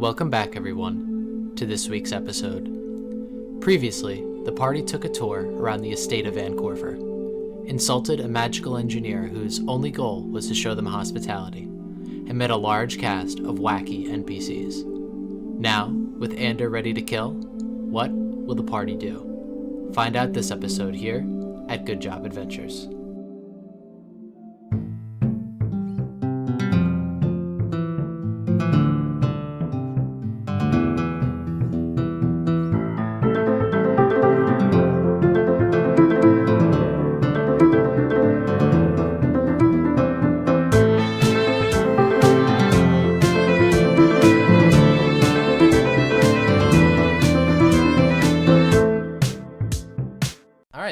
Welcome back, everyone, to this week's episode. Previously, the party took a tour around the estate of Van Corver, insulted a magical engineer whose only goal was to show them hospitality, and met a large cast of wacky NPCs. Now, with Ander ready to kill, what will the party do? Find out this episode here at Good Job Adventures.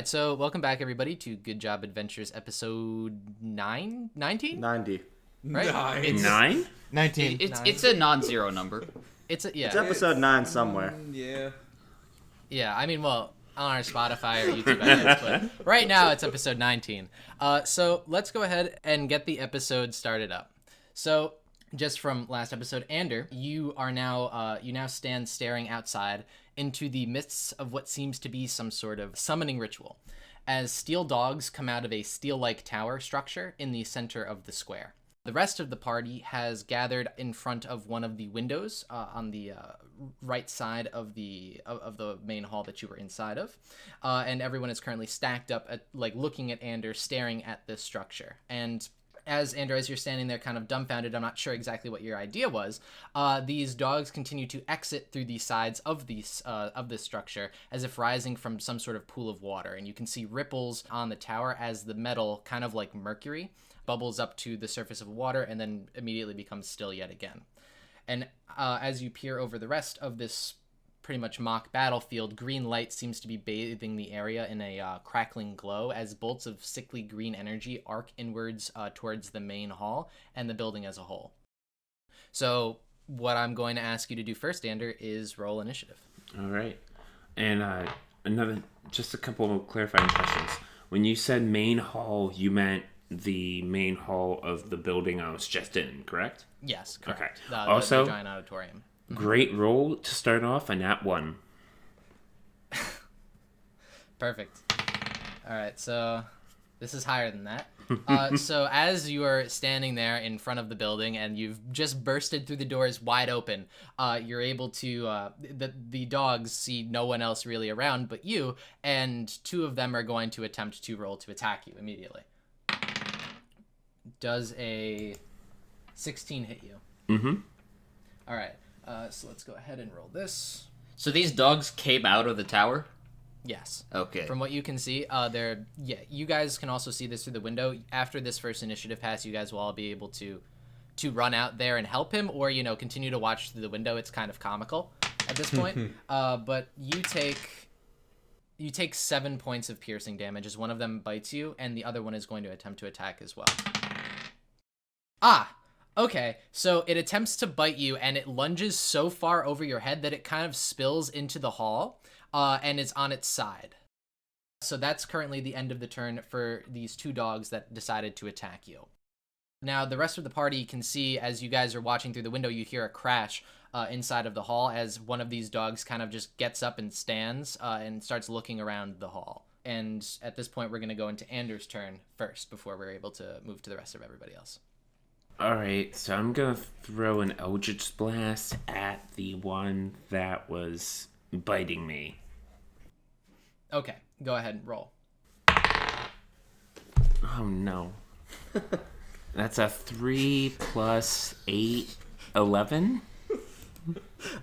So welcome back, everybody, to Good Job Adventures episode 19? 90. Right? It's 9? 19. It's a non-zero number. It's episode 9 somewhere. Yeah, I mean, well, on our Spotify or YouTube edits, but right now it's episode 19. So let's go ahead and get the episode started up. So just from last episode, Ander, you now stand staring outside into the midst of what seems to be some sort of summoning ritual, as steel dogs come out of a steel-like tower structure in the center of the square. The rest of the party has gathered in front of one of the windows on the right side of the main hall that you were inside of, and everyone is currently stacked up at, looking at Ander, staring at this structure. And as you're standing there kind of dumbfounded, I'm not sure exactly what your idea was, these dogs continue to exit through the sides of this structure as if rising from some sort of pool of water. And you can see ripples on the tower as the metal, kind of like mercury, bubbles up to the surface of water and then immediately becomes still yet again. And as you peer over the rest of this pretty much mock battlefield, green light seems to be bathing the area in a crackling glow as bolts of sickly green energy arc inwards towards the main hall and the building as a whole. So what I'm going to ask you to do first, Ander, is roll initiative. All right. And just a couple of clarifying questions. When you said main hall, you meant the main hall of the building I was just in, correct? Yes, correct. Okay. The giant auditorium. Great roll to start off, a nat 1. Perfect. All right, so this is higher than that. So as you are standing there in front of the building and you've just bursted through the doors wide open, you're able to, the dogs see no one else really around but you, and two of them are going to attempt to roll to attack you immediately. Does a 16 hit you? Mm-hmm. All right. So let's go ahead and roll this. So these dogs came out of the tower? Yes. Okay. From what you can see, you guys can also see this through the window. After this first initiative pass, you guys will all be able to run out there and help him, or, continue to watch through the window. It's kind of comical at this point. But you take 7 points of piercing damage as one of them bites you, and the other one is going to attempt to attack as well. Okay, so it attempts to bite you, and it lunges so far over your head that it kind of spills into the hall, and is on its side. So that's currently the end of the turn for these two dogs that decided to attack you. Now, the rest of the party can see, as you guys are watching through the window, you hear a crash inside of the hall as one of these dogs kind of just gets up and stands and starts looking around the hall. And at this point, we're going to go into Anders' turn first before we're able to move to the rest of everybody else. Alright, so I'm going to throw an Eldritch Blast at the one that was biting me. Okay, go ahead and roll. Oh, no. That's a 3 plus 8, 11?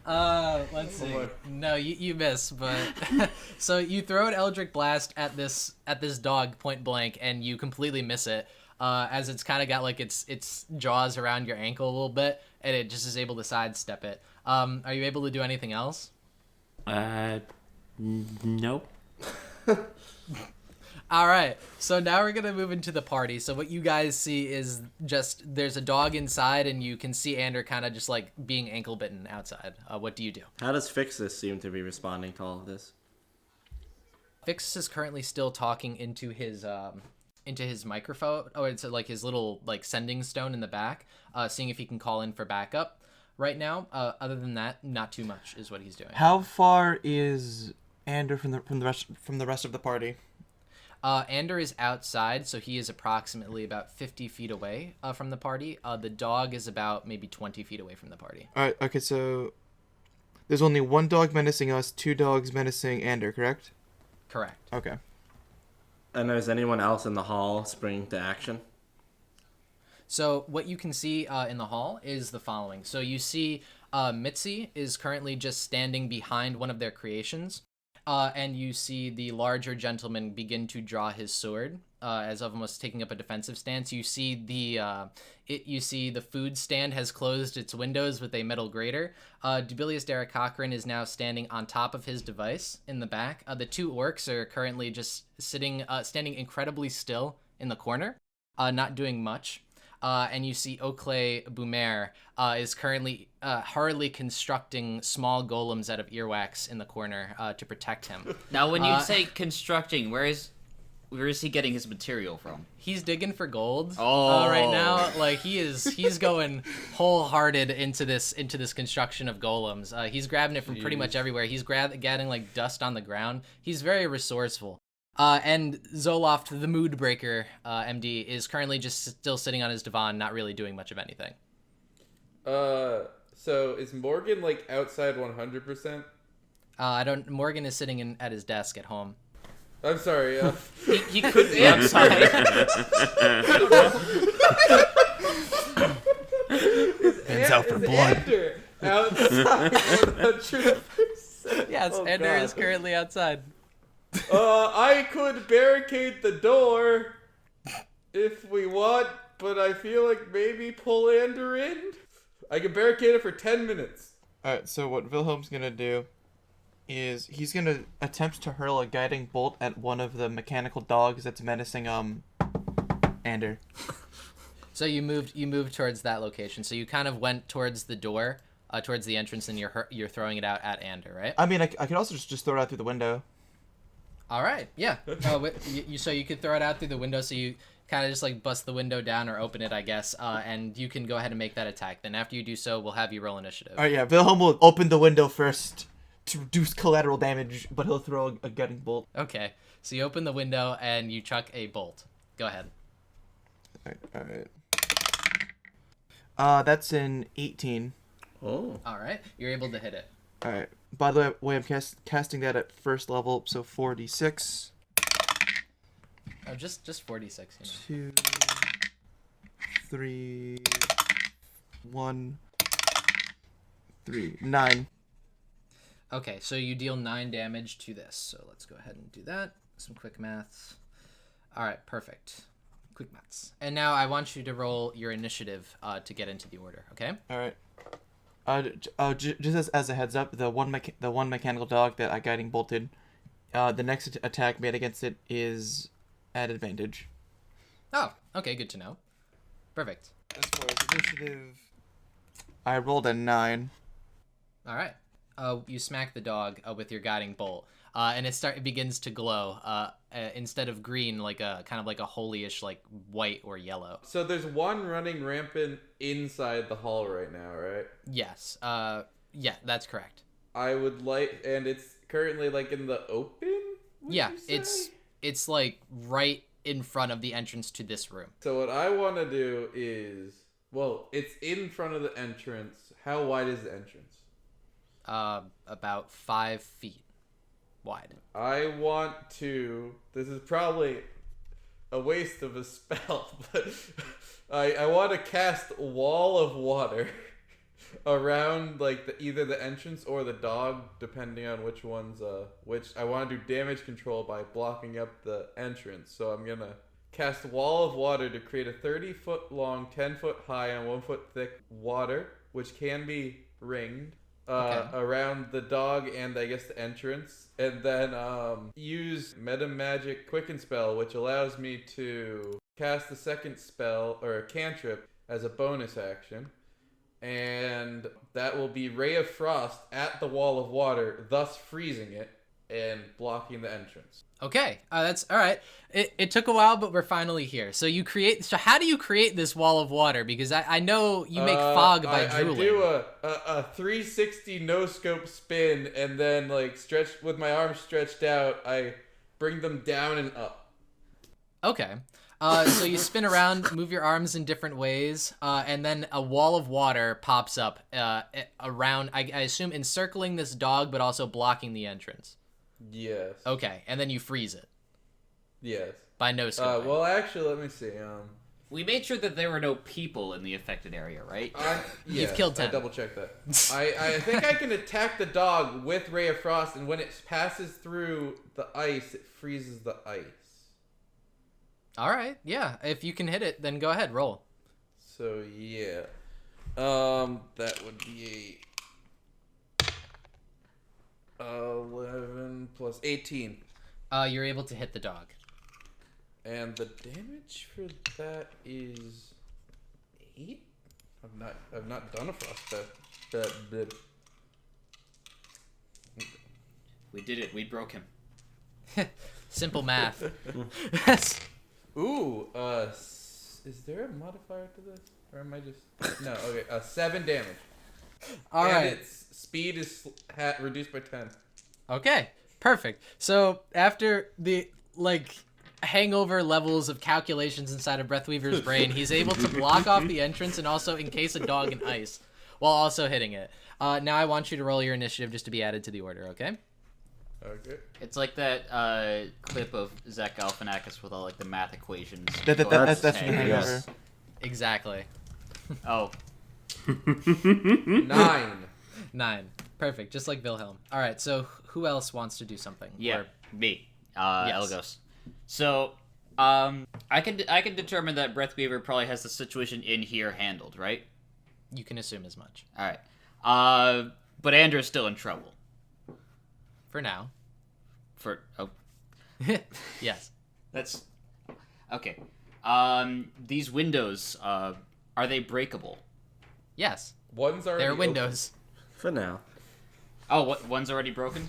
Let's see. No, you miss, but so you throw an Eldritch Blast at this dog point blank, and you completely miss it. As it's kind of got its jaws around your ankle a little bit, and it just is able to sidestep it. Are you able to do anything else? Nope. All right, so now we're gonna move into the party. So what you guys see is just there's a dog inside, and you can see Ander kind of just being ankle bitten outside. What do you do? How does Fixus seem to be responding to all of this? Fix is currently still talking into his microphone, or it's his little sending stone in the back, seeing if he can call in for backup. right now. Other than that, not too much is what he's doing. How far is Ander from the rest of the party? Ander is outside, so he is approximately about 50 feet away from the party. The dog is about maybe 20 feet away from the party. All right. Okay. So there's only one dog menacing us, 2 dogs menacing Ander, correct? Correct. Okay. And is anyone else in the hall springing to action? So what you can see in the hall is the following. So you see Mitzi is currently just standing behind one of their creations. And you see the larger gentleman begin to draw his sword, as of almost taking up a defensive stance. You see the food stand has closed its windows with a metal grater. Dubilius Derek Cochran is now standing on top of his device in the back. The 2 orcs are currently just standing incredibly still in the corner, not doing much. And you see Oakley Boomer is currently hurriedly constructing small golems out of earwax in the corner to protect him. Now, when you say constructing, where is he getting his material from? He's digging for gold Oh. right now. Like he's going wholehearted into this construction of golems. He's grabbing it from pretty much everywhere. He's getting like dust on the ground. He's very resourceful. And Zoloft, the mood breaker, MD, is currently just still sitting on his divan, not really doing much of anything. So is Morgan like outside 100%? Morgan is sitting at his desk at home. I'm sorry. He could be outside. Ben's out for blood. Ander outside 100%. Yes, Oh, Ender God. is currently outside. I could barricade the door if we want, but I feel like maybe pull Ander in. I can barricade it for 10 minutes. Alright, so what Wilhelm's gonna do is he's gonna attempt to hurl a guiding bolt at one of the mechanical dogs that's menacing Ander. So you moved towards that location. So you kind of went towards the door, towards the entrance, and you're throwing it out at Ander, right? I mean, I could also just throw it out through the window. All right, yeah. So you could throw it out through the window. So you kind of just like bust the window down or open it, I guess. And you can go ahead and make that attack. Then after you do so, we'll have you roll initiative. Alright, yeah, Wilhelm will open the window first to reduce collateral damage, but he'll throw a guiding bolt. Okay. So you open the window and you chuck a bolt. Go ahead. Alright. That's an 18. Oh. All right. You're able to hit it. Alright. By the way, I'm casting that at first level, so 4d6. Oh, just 46. You know. 2, 3, 1, 3, 9. Okay, so you deal 9 damage to this. So let's go ahead and do that. Some quick maths. All right, perfect. Quick maths. And now I want you to roll your initiative to get into the order. Okay. All right. Just as a heads up, the one mechanical dog that I guiding bolted, the next attack made against it is at advantage. Oh, okay, good to know. Perfect. As far as initiative, I rolled a 9. All right. You smack the dog with your guiding bolt, and it begins to glow. Instead of green, like a kind of like a holyish, like white or yellow. So there's one running rampant inside the hall right now, right? Yes. Yeah, that's correct. I would like, and it's currently like in the open? Yeah, you say? it's like right in front of the entrance to this room. So what I want to do is, well, it's in front of the entrance. How wide is the entrance? About 5 feet wide. I want to, this is probably a waste of a spell, but I want to cast Wall of Water around like either the entrance or the dog, depending on which one's which. I want to do damage control by blocking up the entrance. So I'm gonna cast Wall of Water to create a 30-foot long, 10-foot high, and 1-foot thick water, which can be ringed. Around the dog and I guess the entrance, and then use Meta Magic Quicken Spell, which allows me to cast the second spell or a cantrip as a bonus action, and that will be Ray of Frost at the Wall of Water, thus freezing it. and blocking the entrance. Okay, that's all right. It took a while, but we're finally here. So you create. So how do you create this wall of water? Because I know you make fog by drooling. I do a 360 no scope spin, and then like stretch with my arms stretched out. I bring them down and up. Okay. So you spin around, move your arms in different ways, and then a wall of water pops up around. I assume encircling this dog, but also blocking the entrance. Yes. Okay, and then you freeze it. Yes. By no scope. Well, actually, let me see. We made sure that there were no people in the affected area, right? You've killed 10. I double checked that. I think I can attack the dog with Ray of Frost, and when it passes through the ice, it freezes the ice. All right, yeah. If you can hit it, then go ahead, roll. So yeah, that would be 11 plus 18. You're able to hit the dog. And the damage for that is 8. I've not done a frost that. We did it. We broke him. Simple math. Ooh, is there a modifier to this, or am I just no? Okay, 7 damage. All and right. Its speed is reduced by 10. Okay, perfect. So after the hangover levels of calculations inside of Breathweaver's brain, he's able to block off the entrance and also encase a dog in ice while also hitting it. Now I want you to roll your initiative just to be added to the order, okay? Okay. It's like that clip of Zach Galifianakis with all like the math equations. That's Go from Hangover. Yes. Exactly. Oh, 9. 9. Perfect, just like Wilhelm. All right, so who else wants to do something? yeah, Or- me, Yes. Elgos. So, I can determine that Breathweaver probably has the situation in here handled, right? you can assume as much. All right. But Andrew's still in trouble. For now. Yes. That's okay. These windows, are they breakable? Yes. One's already They're open. windows. For now. Oh, what? One's already broken?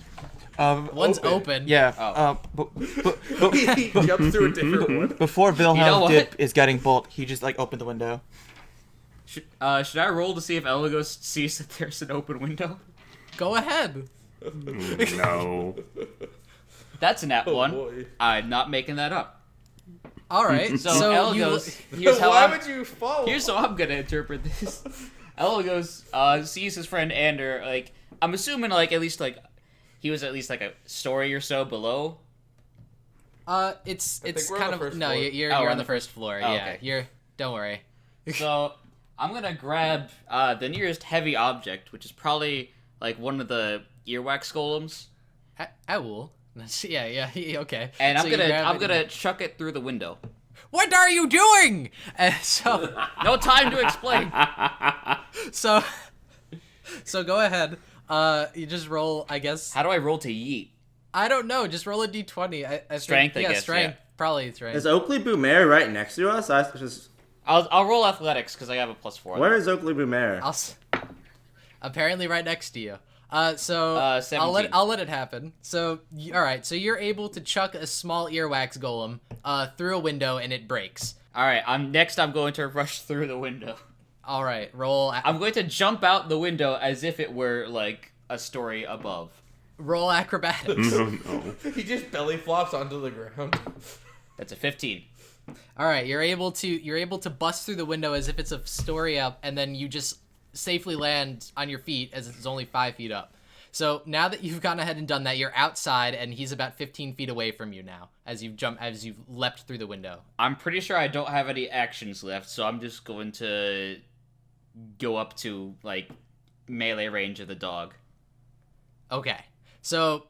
One's Open. open. Yeah. Oh. He jumps through a different one. Before Wilhelm You know what? did his guiding bolt, he just opened the window. Should I roll to see if Elagos sees that there's an open window? Go ahead. No. That's a nat one. Boy. I'm not making that up. All right. So, So you Elagos, here's how Why I'm, would you follow? here's how I'm gonna interpret this. Elagos sees his friend Ander, I'm assuming he was at least a story or so below. It's think we're on kind the of first no. floor. You're Oh, we're on the first floor. Oh, Yeah. okay. Don't worry. So I'm gonna grab the nearest heavy object, which is probably one of the earwax golems, I will. Yeah. Okay. and So I'm you grab it gonna and- chuck it through the window. What are you doing? So No time to explain. so go ahead. You just roll. I guess. How do I roll to yeet? I don't know. Just roll a d20. I think, Strength, I guess, Strength. yeah. Probably strength. Is Oakley Boomer right next to us? I just. I'll roll athletics because I have a +4. Where is Oakley Boomer? Apparently right next to you. So 17. I'll let it happen. So all right. So you're able to chuck a small earwax golem through a window and it breaks. All right. I'm going to rush through the window. All right. Roll. I'm going to jump out the window as if it were a story above. Roll acrobatics. No, no. He just belly flops onto the ground. That's a 15. All right. You're able to bust through the window as if it's a story up, and then you just safely land on your feet as it's only 5 feet up. So now that you've gone ahead and done that, you're outside, and he's about 15 feet away from you now as you've leapt through the window. I'm pretty sure I don't have any actions left, so I'm just going to go up to melee range of the dog. Okay. So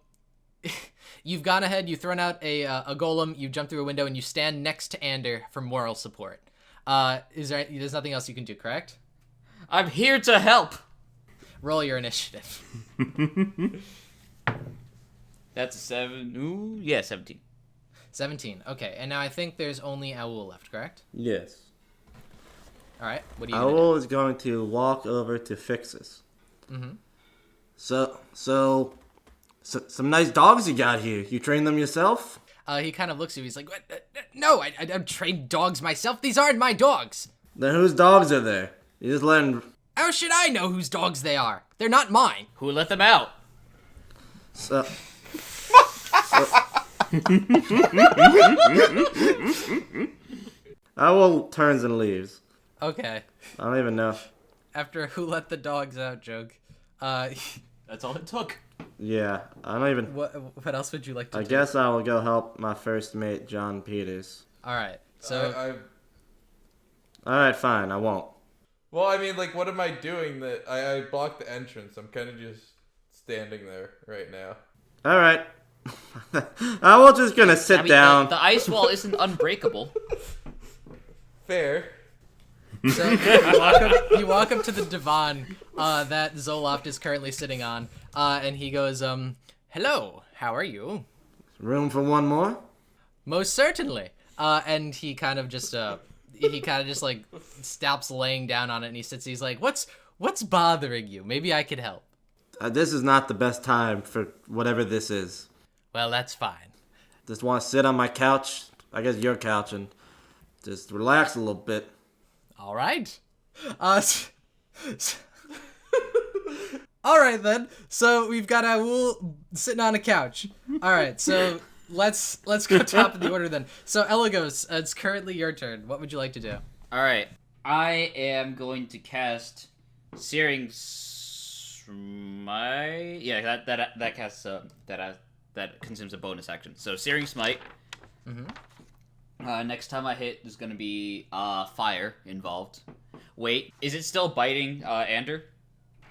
you've gone ahead, you've thrown out a golem, you jump through a window, and you stand next to Ander for moral support. There's nothing else you can do, correct? I'm here to help. Roll your initiative. That's a 7. Ooh, yeah, 17. 17. Okay, and now I think there's only Owl left, correct? Yes. All right. What are you gonna do? Owl is going to walk over to Fixus. Mm-hmm. So Some nice dogs you got here. You train them yourself? He kind of looks at you. He's like, what? No, I don't train dogs myself. These aren't my dogs. Then whose dogs are there? You just letting... How should I know whose dogs they are? They're not mine. Who let them out? So... Owl turns and leaves. Okay. I don't even know. After a who let the dogs out joke, That's all it took. Yeah, I don't even... what else would you like to I do? guess I will go help my first mate, John Peters. All right. So Alright, fine, I won't. Well, I mean, like, what am I doing? That I blocked the entrance. I'm kind of just standing there right now. Alright. I will just gonna sit I mean, down. the ice wall isn't unbreakable. Fair. So you walk up to the divan that Zoloft is currently sitting on, and he goes, hello, how are you? Room for one more? Most certainly. And he kind of just like stops laying down on it, and he sits. He's like, what's bothering you? Maybe I could help. This is not the best time for whatever this is. Well, that's fine. Just want to sit on my couch, I guess your couch, and just relax a little bit. All right. All right then. So we've got Awul sitting on a couch. All right. So let's go top of the order then. So Elagos, it's currently your turn. What would you like to do? All right. I am going to cast Searing Smite. Yeah, that casts that consumes a bonus action. So Searing Smite. Mm-hmm. Next time I hit, there's gonna be fire involved. Wait, is it still biting Ander?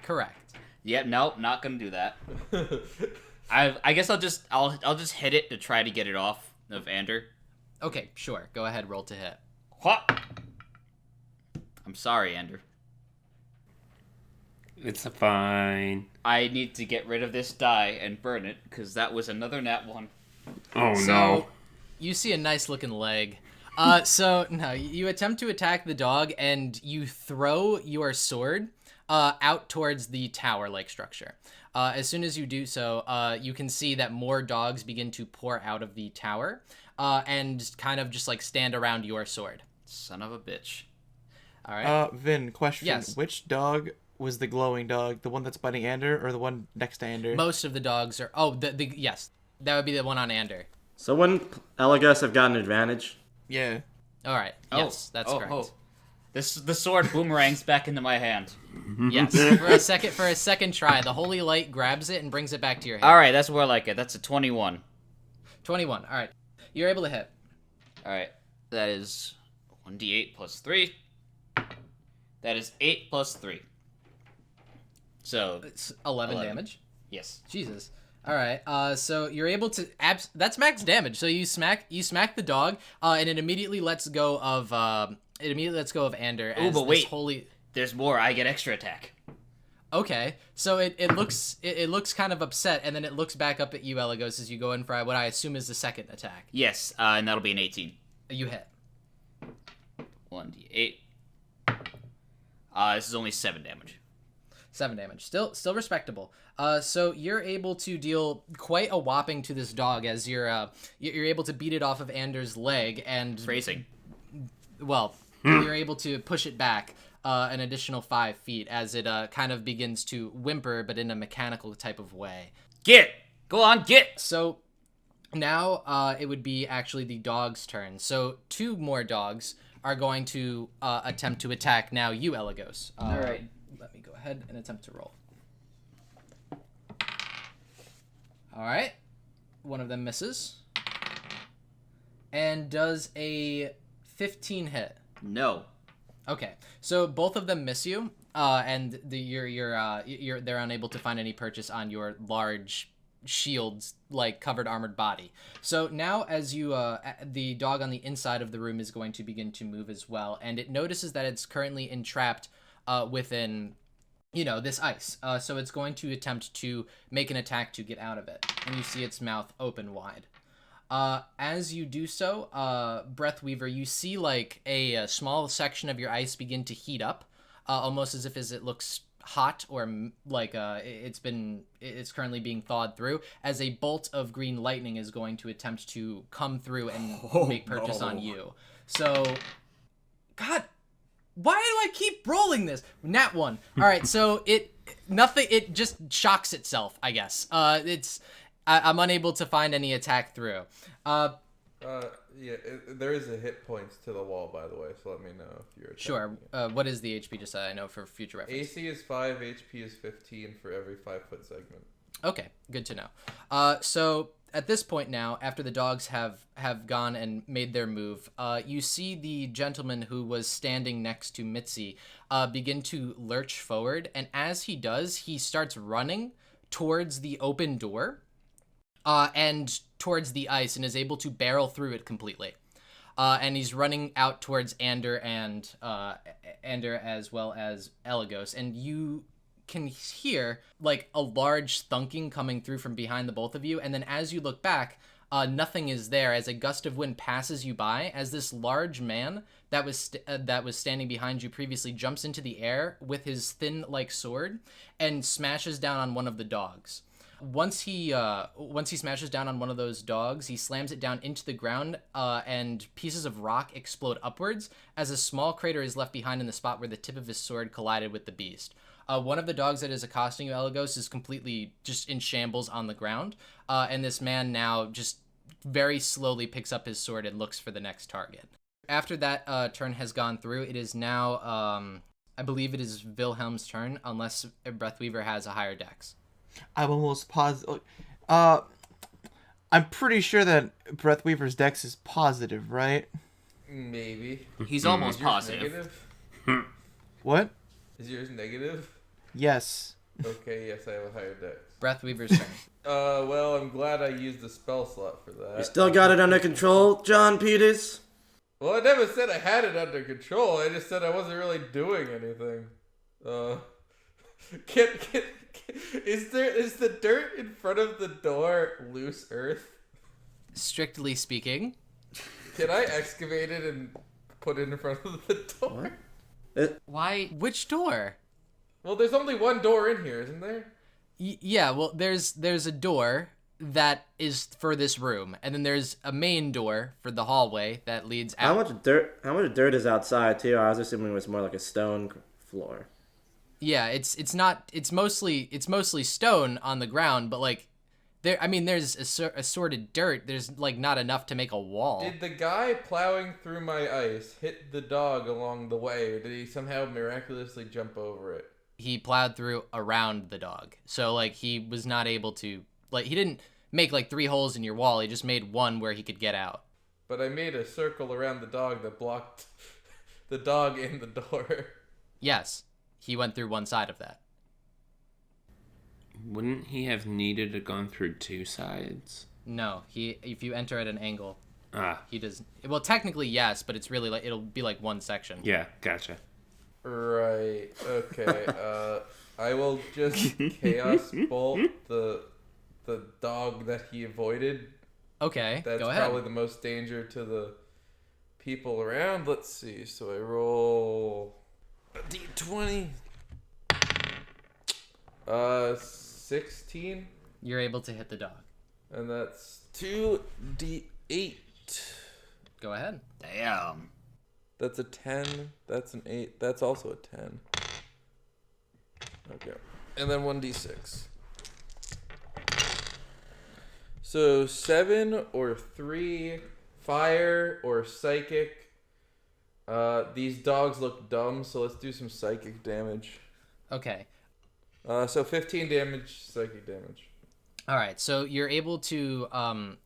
Correct. Yep. Nope. Not gonna do that. I guess I'll just hit it to try to get it off of Ander. Okay, sure. Go ahead. Roll to hit. What? I'm sorry, Ander. It's fine. I need to get rid of this die and burn it because that was another nat 1. Oh So, no. you see a nice looking leg. So no, you attempt to attack the dog and you throw your sword out towards the tower-like structure. As soon as you do so, you can see that more dogs begin to pour out of the tower and kind of just like stand around your sword. Son of a bitch. All right. Vin, question. Yes. Which dog was the glowing dog? The one that's biting Ander or the one next to Ander? Most of the dogs are. Oh, yes, that would be the one on Ander. So wouldn't Elagos have gotten advantage? Yeah. All right. Yes, that's correct. The sword boomerangs back into my hand. Yes. For a second try, the holy light grabs it and brings it back to your hand. All right, that's more like it. That's a 21. 21. All right. You're able to hit. All right, that is 1d8 plus 3. That is 8 plus 3. So It's 11 11. damage. yes. Jesus. All right. So you're able to that's max damage. So you smack the dog, and it immediately lets go of Ander. Ooh, As but this wait. holy. There's more. I get extra attack. Okay. So it looks kind of upset, and then it looks back up at you, Elagos, as you go in for what I assume is the second attack. Yes, and that'll be an 18. You hit. 1d8. This is only 7 damage. 7 damage. Still respectable. So you're able to deal quite a whopping to this dog as you're able to beat it off of Ander's leg and Phrasing. well, you're able to push it back an additional 5 feet as it kind of begins to whimper, but in a mechanical type of way. Get! Go on, get! So now it would be actually the dog's turn. So 2 more dogs are going to attempt to attack now you, Elagos. All right. Let me go ahead and attempt to roll. All right. One of them misses. And does a 15 hit. No. Okay. So both of them miss you, and they're unable to find any purchase on your large shields like covered armored body. So now as you the dog on the inside of the room is going to begin to move as well, and it notices that it's currently entrapped within this ice. So it's going to attempt to make an attack to get out of it, and you see its mouth open wide. As you do so, Breathweaver, you see like a small section of your ice begin to heat up, almost as it looks hot or it's currently being thawed through, as a bolt of green lightning is going to attempt to come through and make purchase on you. So, God, why do I keep rolling this? Nat 1. All right, so it just shocks itself, I guess. I'm unable to find any attack through. Yeah, there is a hit points to the wall, by the way, so let me know if you're attacking. Sure. What is the HP, just so I know for future reference? AC is 5, HP is 15 for every 5-foot segment. Okay, good to know. So at this point now, after the dogs have gone and made their move, you see the gentleman who was standing next to Mitzi begin to lurch forward, and as he does, he starts running towards the open door and towards the ice, and is able to barrel through it completely. And he's running out towards Ander and Ander as well as Elagos, and you can hear like a large thunking coming through from behind the both of you, and then as you look back, nothing is there as a gust of wind passes you by, as this large man that was standing behind you previously jumps into the air with his thin like sword and smashes down on one of the dogs. Once he smashes down on one of those dogs, he slams it down into the ground, and pieces of rock explode upwards as a small crater is left behind in the spot where the tip of his sword collided with the beast. One of the dogs that is accosting you, Elagos, is completely just in shambles on the ground, and this man now just very slowly picks up his sword and looks for the next target. After that turn has gone through, it is now, I believe it is Wilhelm's turn, unless Breathweaver has a higher dex. I'm almost positive. I'm pretty sure that Breathweaver's dex is positive, right? Maybe. He's almost Is yours positive. negative? What? Is yours negative? Yes. Okay, yes, I have a higher dex. Breathweaver's turn. Well, I'm glad I used the spell slot for that. You still got it under control, John Peters? Well, I never said I had it under control. I just said I wasn't really doing anything. Is the dirt in front of the door loose earth? Strictly speaking. Can I excavate it and put it in front of the door? Why? Which door? Well, there's only one door in here, isn't there? Yeah, well, there's a door that is for this room, and then there's a main door for the hallway that leads out. How much dirt is outside too? I was assuming it was more like a stone floor. Yeah, it's mostly stone on the ground, but like there's assorted dirt. There's like not enough to make a wall. Did the guy plowing through my ice hit the dog along the way, or did he somehow miraculously jump over it? He plowed through around the dog. So like he was not able to, like, he didn't make like 3 holes in your wall. He just made one where he could get out. But I made a circle around the dog that blocked the dog in the door. Yes. He went through one side of that. Wouldn't he have needed to gone through 2 sides? No, if you enter at an angle, Ah. he does. Well, technically yes, but it's really like it'll be like one section. Yeah, gotcha. Right. Okay. I will just chaos bolt the dog that he avoided. Okay. That's go ahead. probably the most danger to the people around. Let's see. So I roll a d20. 16. You're able to hit the dog. And that's 2d8. Go ahead. Damn. That's a 10. That's an 8. That's also a 10. Okay. And then 1d6. So 7 or 3, fire or psychic. These dogs look dumb, so let's do some psychic damage. Okay. So 15 damage, psychic damage. All right. So you're able to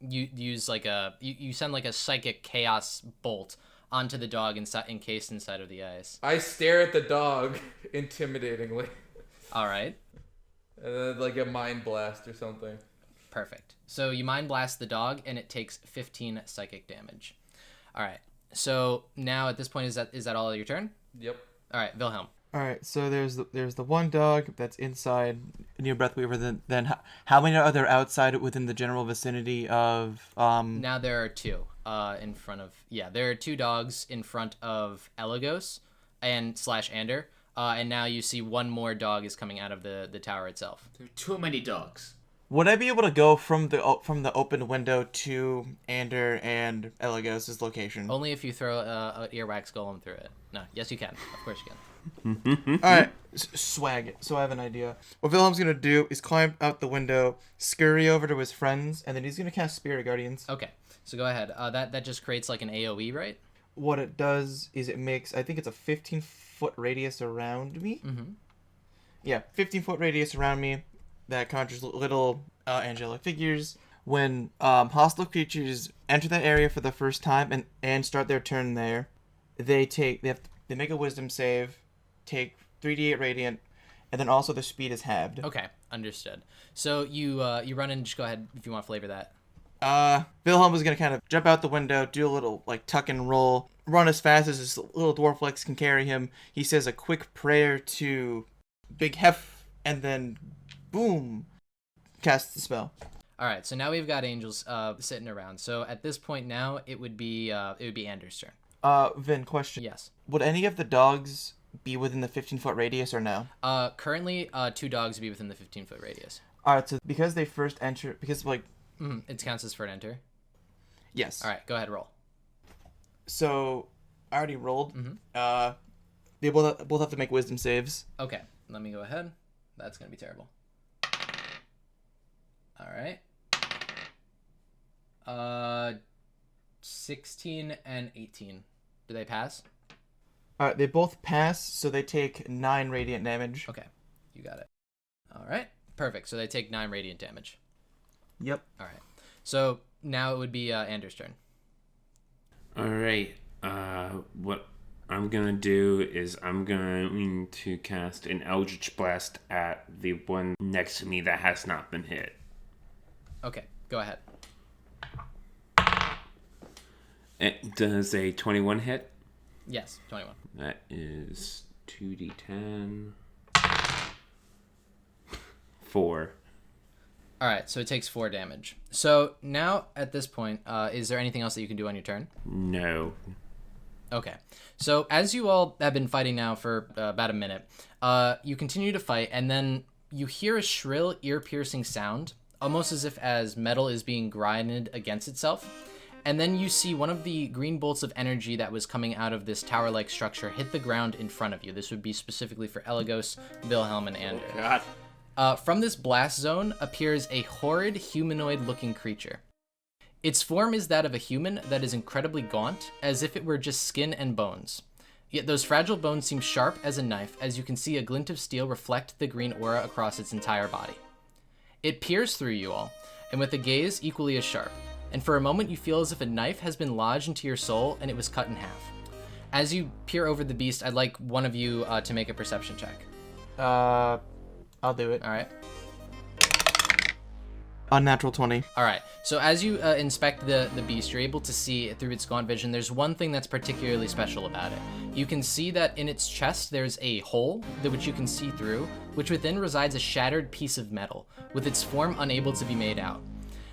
you use like you send like a psychic chaos bolt onto the dog encased inside of the ice. I stare at the dog intimidatingly. All right. And then like a mind blast or something. Perfect. So you mind blast the dog, and it takes 15 psychic damage. All right. So now at this point, is that all your turn? Yep. All right, Wilhelm. All right, so there's the one dog that's inside near Breathweaver. Then how many are there outside within the general vicinity of? Now there are 2 in front of. Yeah, there are 2 dogs in front of Elagos and /Ander. And now you see one more dog is coming out of the tower itself. There are too many dogs. Would I be able to go from the open window to Ander and Elagos' location? Only if you throw a earwax golem through it. No, yes you can. Of course you can. Alright, swag it. So I have an idea. What Wilhelm's gonna do is climb out the window, scurry over to his friends, and then he's gonna cast Spirit Guardians. Okay, so go ahead. That just creates like an AoE, right? What it does is it makes, I think it's a 15-foot radius around me. Mm-hmm. Yeah, 15-foot radius around me that conjures little angelic figures. When hostile creatures enter that area for the first time and start their turn there, they make a Wisdom save, take 3d8 radiant, and then also the speed is halved. Okay, understood. So you run in. Just go ahead if you want to flavor that. Wilhelm is gonna kind of jump out the window, do a little like tuck and roll, run as fast as his little dwarf legs can carry him. He says a quick prayer to Big Hef, and then boom, casts the spell. All right, so now we've got angels sitting around. So at this point now, it would be Anders' turn. Vin, question. Yes. Would any of the dogs be within the 15-foot radius or no? Currently, 2 dogs would be within the 15-foot radius. Alright, so because they first enter, because like... It counts as for an enter. Yes. All right, go ahead, roll. So, I already rolled. Mm-hmm. They both have to make wisdom saves. Okay, let me go ahead. That's going to be terrible. All right. 16 and 18. Do they pass? Alright, they both pass, so they take 9 radiant damage. Okay, you got it. All right, perfect. So they take 9 radiant damage. Yep. All right. So now it would be Anders' turn. All right. What I'm gonna do is I'm going to cast an Eldritch Blast at the one next to me that has not been hit. Okay, go ahead. It does a 21 hit. Yes, 21. That is 2d10. 4. All right, so it takes 4 damage. So now at this point, is there anything else that you can do on your turn? No. Okay. So as you all have been fighting now for about a minute, you continue to fight, and then you hear a shrill, ear-piercing sound, almost as metal is being grinded against itself. And then you see one of the green bolts of energy that was coming out of this tower-like structure hit the ground in front of you. This would be specifically for Elagos, Wilhelm, and Ander. God. From this blast zone appears a horrid humanoid-looking creature. Its form is that of a human that is incredibly gaunt, as if it were just skin and bones. Yet those fragile bones seem sharp as a knife, as you can see a glint of steel reflect the green aura across its entire body. It peers through you all, and with a gaze equally as sharp, and for a moment you feel as if a knife has been lodged into your soul and it was cut in half. As you peer over the beast, I'd like one of you to make a perception check. I'll do it. All right. Unnatural 20. All right. So as you inspect the beast, you're able to see through its gaunt vision, there's one thing that's particularly special about it. You can see that in its chest, there's a hole which you can see through, which within resides a shattered piece of metal, with its form unable to be made out.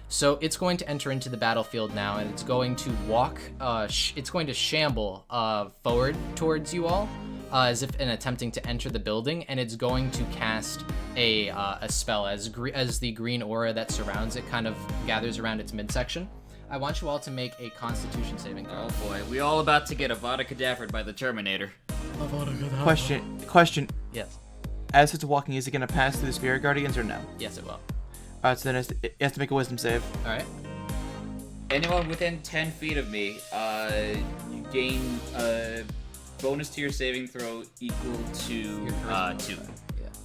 So it's going to enter into the battlefield now, and it's going to walk, it's going to shamble forward towards you all, as if in attempting to enter the building, and it's going to cast a spell as the green aura that surrounds it kind of gathers around its midsection. I want you all to make a Constitution saving throw. Oh boy, we all about to get Avada Kedavra by the Terminator. Question. Yes. As it's walking, is it going to pass through the Spirit Guardians or no? Yes, it will. Alright, so then it has to make a wisdom save. All right. Anyone within 10 feet of me, you gain a bonus to your saving throw equal to Your charisma 2. modifier.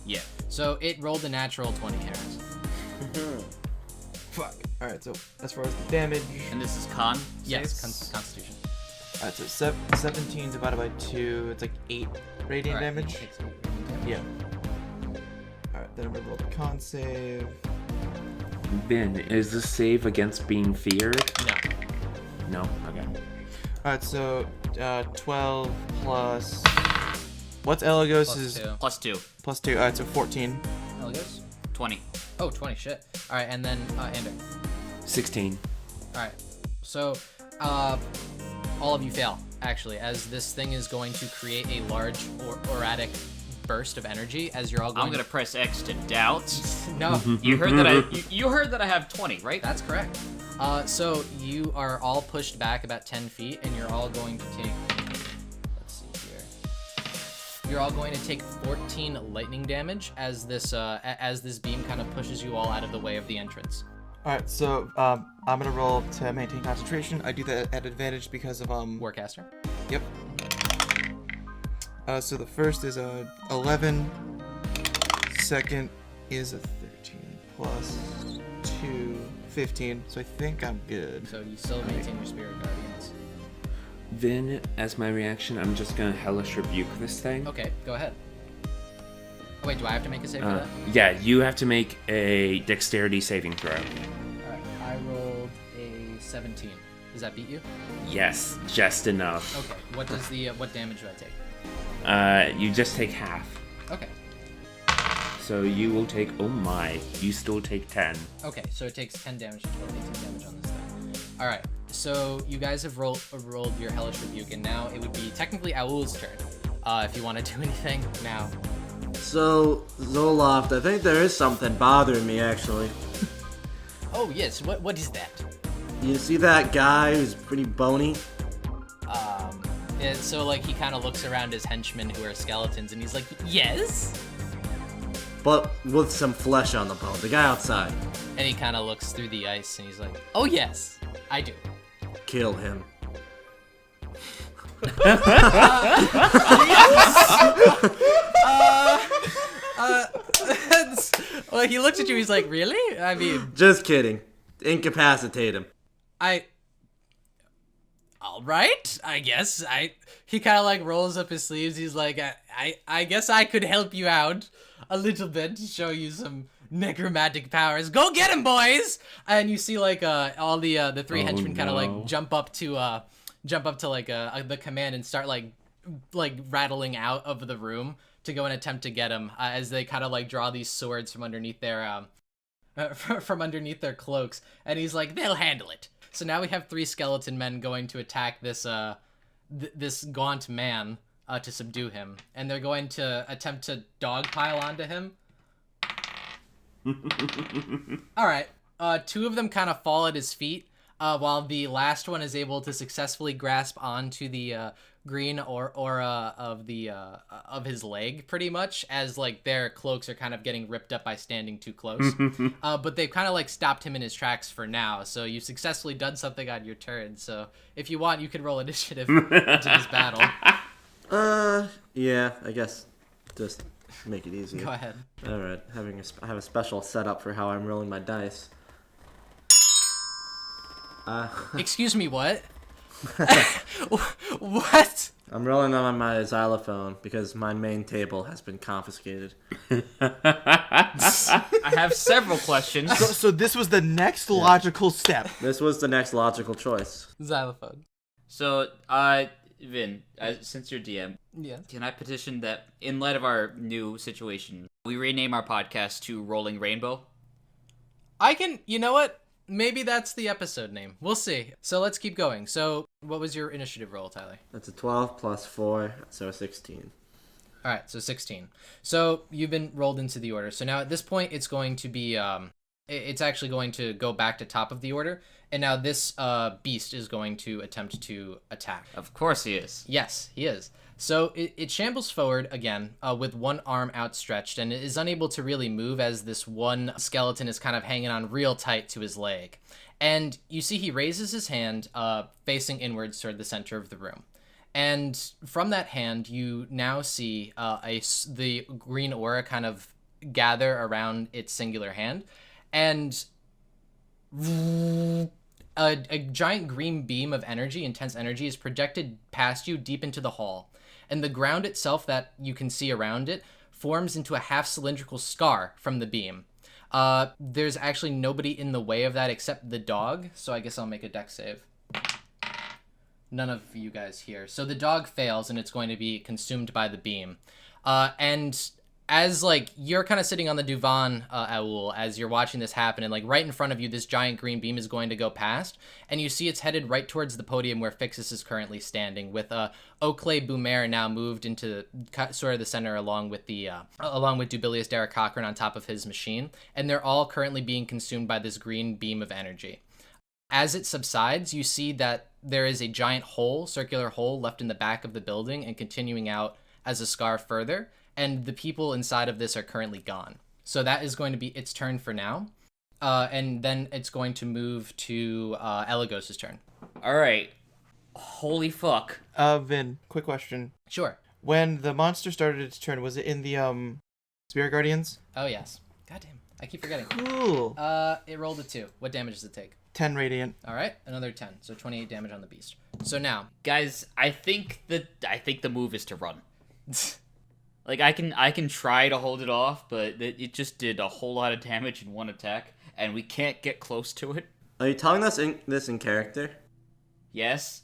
Yeah. So it rolled a natural 20, Harris. Fuck. Alright, so as far as the damage... And this is con? Yes, saves? Constitution. Alright, so 17 divided by 2, it's like 8 radiant All right, damage. it takes 8 radiant damage. Yeah. Alright, then I'm gonna roll the con save. Ben, is this save against being feared? No. No? Okay. Alright, so 12 plus... What's Elagos's? Plus 2. Plus 2. Plus 2. Alright, so 14. Elagos? 20. Oh, 20, shit. All right, and then Ander. 16. All right. So, all of you fail, actually, as this thing is going to create a large auratic burst of energy as you're all going. I'm gonna press X to doubt. No, You heard that you heard that I have 20, right? that's correct. So you are all pushed back about 10 feet, and you're all going to take. Let's see here. You're all going to take 14 lightning damage as this beam kind of pushes you all out of the way of the entrance. All right, so I'm gonna roll to maintain concentration. I do that at advantage because of Warcaster. Yep. So the first is a 11. Second is a 13 plus 2, 15. So I think I'm good. So you still maintain your spirit guardians. Then, as my reaction, I'm just gonna hellish rebuke this thing. Okay, go ahead. Oh, wait, do I have to make a save for that? Yeah, you have to make a dexterity saving throw. Alright, I rolled a 17. Does that beat you? Yes, just enough. Okay, what does what damage do I take? You just take half. Okay. So you will take, oh my, you still take 10. Okay, so it takes 10 damage to total 18 damage on this thing. Alright, so you guys have rolled your Hellish Rebuke, and now it would be technically Aul's turn. If you want to do anything now. So, Zoloft, I think there is something bothering me, actually. Oh, yes, what is that? You see that guy who's pretty bony? So, like, he kind of looks around his henchmen who are skeletons, and he's like, yes? But with some flesh on the bone. The guy outside. And he kind of looks through the ice, and he's like, oh, yes, I do. Kill him. Well, he looks at you, he's like, really? I mean... Just kidding. Incapacitate him. Alright, I guess. He kind of like rolls up his sleeves. He's like, I guess I could help you out a little bit to show you some necromantic powers. Go get him, boys! And you see like all the three henchmen kind of like jump up to like the command and start like rattling out of the room to go and attempt to get him as they kind of like draw these swords from underneath their cloaks. And he's like, they'll handle it. So now we have 3 skeleton men going to attack this this gaunt man to subdue him, and they're going to attempt to dogpile onto him. All right, 2 of them kind of fall at his feet, while the last one is able to successfully grasp onto the green aura of his leg, pretty much, as like their cloaks are kind of getting ripped up by standing too close. But they've kind of like stopped him in his tracks for now, so you've successfully done something on your turn. So if you want, you can roll initiative into this battle. Yeah, I guess just make it easier. Go ahead. All right, I have a special setup for how I'm rolling my dice. Excuse me, what? What? I'm rolling them on my xylophone because my main table has been confiscated. I have several questions. So this was the next logical step. This was the next logical choice. Xylophone. So, Vin, since you're DM, Yeah. can I petition that, in light of our new situation, we rename our podcast to Rolling Rainbow? You know what? Maybe that's the episode name. We'll see. So let's keep going. So what was your initiative roll, Tyler? That's a 12 plus 4, so 16. All right, so 16. So you've been rolled into the order. So now at this point, it's going to be, it's actually going to go back to top of the order. And now this beast is going to attempt to attack. Of course he is. Yes, he is. So it shambles forward again with one arm outstretched, and it is unable to really move as this one skeleton is kind of hanging on real tight to his leg. And you see he raises his hand facing inwards toward the center of the room. And from that hand, you now see the green aura kind of gather around its singular hand. And a giant green beam of energy, intense energy, is projected past you deep into the hall. And the ground itself that you can see around it forms into a half-cylindrical scar from the beam. There's actually nobody in the way of that except the dog, so I guess I'll make a dex save. None of you guys here. So the dog fails, and it's going to be consumed by the beam. And as like you're kind of sitting on the divan, Aul, as you're watching this happen, and like right in front of you, this giant green beam is going to go past, and you see it's headed right towards the podium where Fixus is currently standing, with Oakley Boomer now moved into sort of the center, along with Dubilius Derek Cochran on top of his machine, and they're all currently being consumed by this green beam of energy. As it subsides, you see that there is a giant hole, circular hole, left in the back of the building and continuing out as a scar further. And the people inside of this are currently gone. So that is going to be its turn for now. And then it's going to move to Elagos' turn. All right. Holy fuck. Vin, quick question. Sure. When the monster started its turn, was it in the Spirit Guardians? Oh, yes. Goddamn. I keep forgetting. Cool. It rolled a 2. What damage does it take? 10 radiant. All right. Another 10. So 28 damage on the beast. So now. Guys, I think the move is to run. Like, I can try to hold it off, but it just did a whole lot of damage in one attack, and we can't get close to it. Are you telling us this in character? Yes?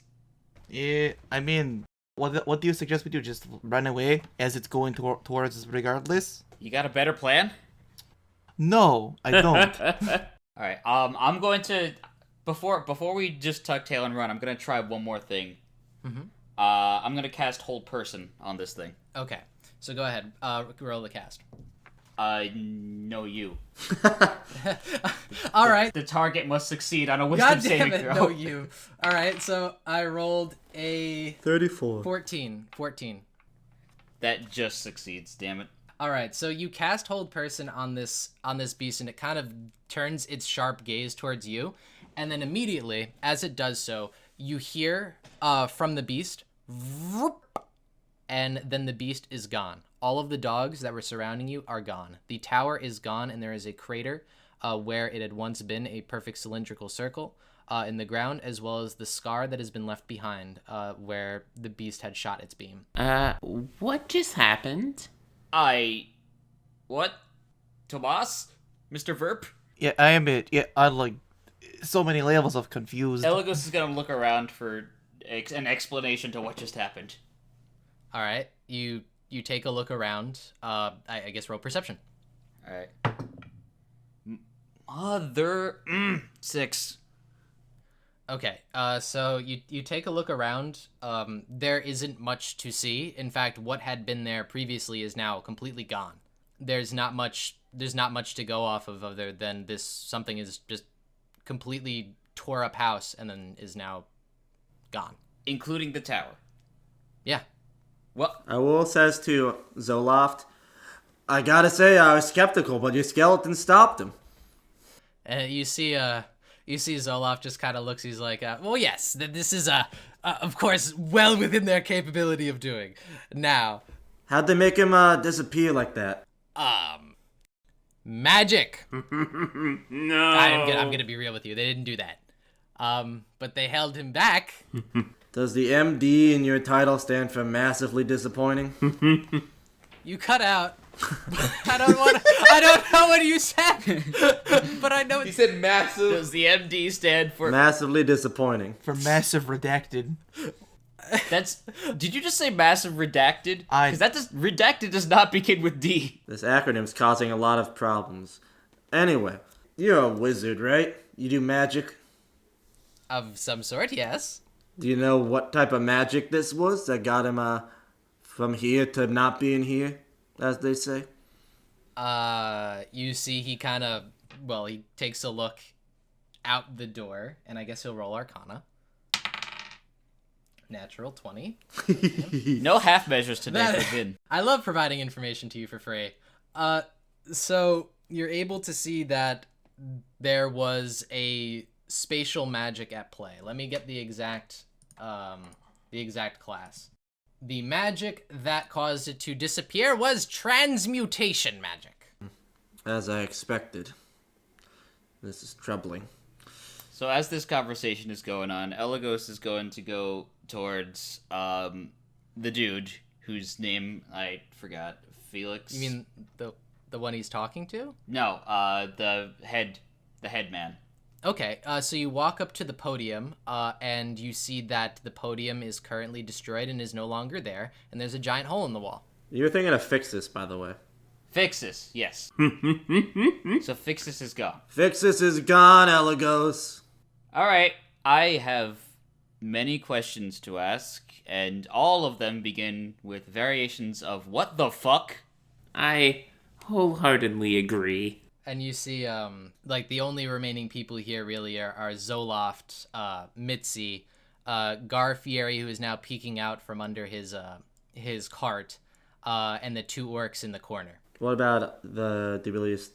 Yeah, I mean, what do you suggest we do? Just run away as it's going towards us regardless? You got a better plan? No, I don't. Alright, I'm going to... Before we just tuck tail and run, I'm going to try one more thing. Mm-hmm. I'm going to cast Hold Person on this thing. Okay. So go ahead. Roll the cast. No, you. All right. The target must succeed on a wisdom God damn saving it, throw. no you. All right, so I rolled a 34. 14. That just succeeds, damn it. All right, so you cast Hold Person on this beast, and it kind of turns its sharp gaze towards you, and then immediately, as it does so, you hear from the beast, vroom, and then the beast is gone. All of the dogs that were surrounding you are gone. The tower is gone, and there is a crater where it had once been a perfect cylindrical circle in the ground, as well as the scar that has been left behind where the beast had shot its beam. What just happened? What? Tomas? Mr. Verp? Yeah, I am it. Yeah, I like so many levels of confused. Elagos is gonna look around for an explanation to what just happened. All right, you take a look around. I guess roll perception. All right. Mother 6. Okay, so you take a look around. There isn't much to see. In fact, what had been there previously is now completely gone. There's not much to go off of other than this something is just completely tore up house and then is now gone. Including the tower. Yeah. Well, Aul says to Zoloft, I gotta say I was skeptical, but your skeleton stopped him. And you see Zoloft just kind of looks. He's like, well, yes, this is of course well within their capability of doing. Now, How'd they make him disappear like that? Magic. No. I'm gonna be real with you. They didn't do that. But they held him back. Does the MD in your title stand for massively disappointing? You cut out. I don't know what you said, but I know He said massive. does the MD stand for... Massively disappointing. For massive redacted. Did you just say massive redacted? I- Because redacted does not begin with D. This acronym's causing a lot of problems. Anyway, you're a wizard, right? You do magic? of some sort. Yes. Do you know what type of magic this was that got him from here to not being here, as they say? You see he kind of, he takes a look out the door, and I guess he'll roll Arcana. Natural 20. No half measures today for Vin. I love providing information to you for free. So you're able to see that there was a spatial magic at play. Let me get the exact class. The magic that caused it to disappear was transmutation magic. As I expected. This is troubling. So as this conversation is going on, Elagos is going to go towards the dude whose name I forgot. Felix. You mean the one he's talking to? No, the head man. Okay, so you walk up to the podium, and you see that the podium is currently destroyed and is no longer there, and there's a giant hole in the wall. You were thinking to fix this, by the way. Fixus, yes. So Fixus is gone. Fixus is gone, Elagos. All right, I have many questions to ask, and all of them begin with variations of "What the fuck?" I wholeheartedly agree. And you see, like, the only remaining people here really are Zoloft, Mitzi, Garfieri, who is now peeking out from under his cart, and the two orcs in the corner. What about the Dubilius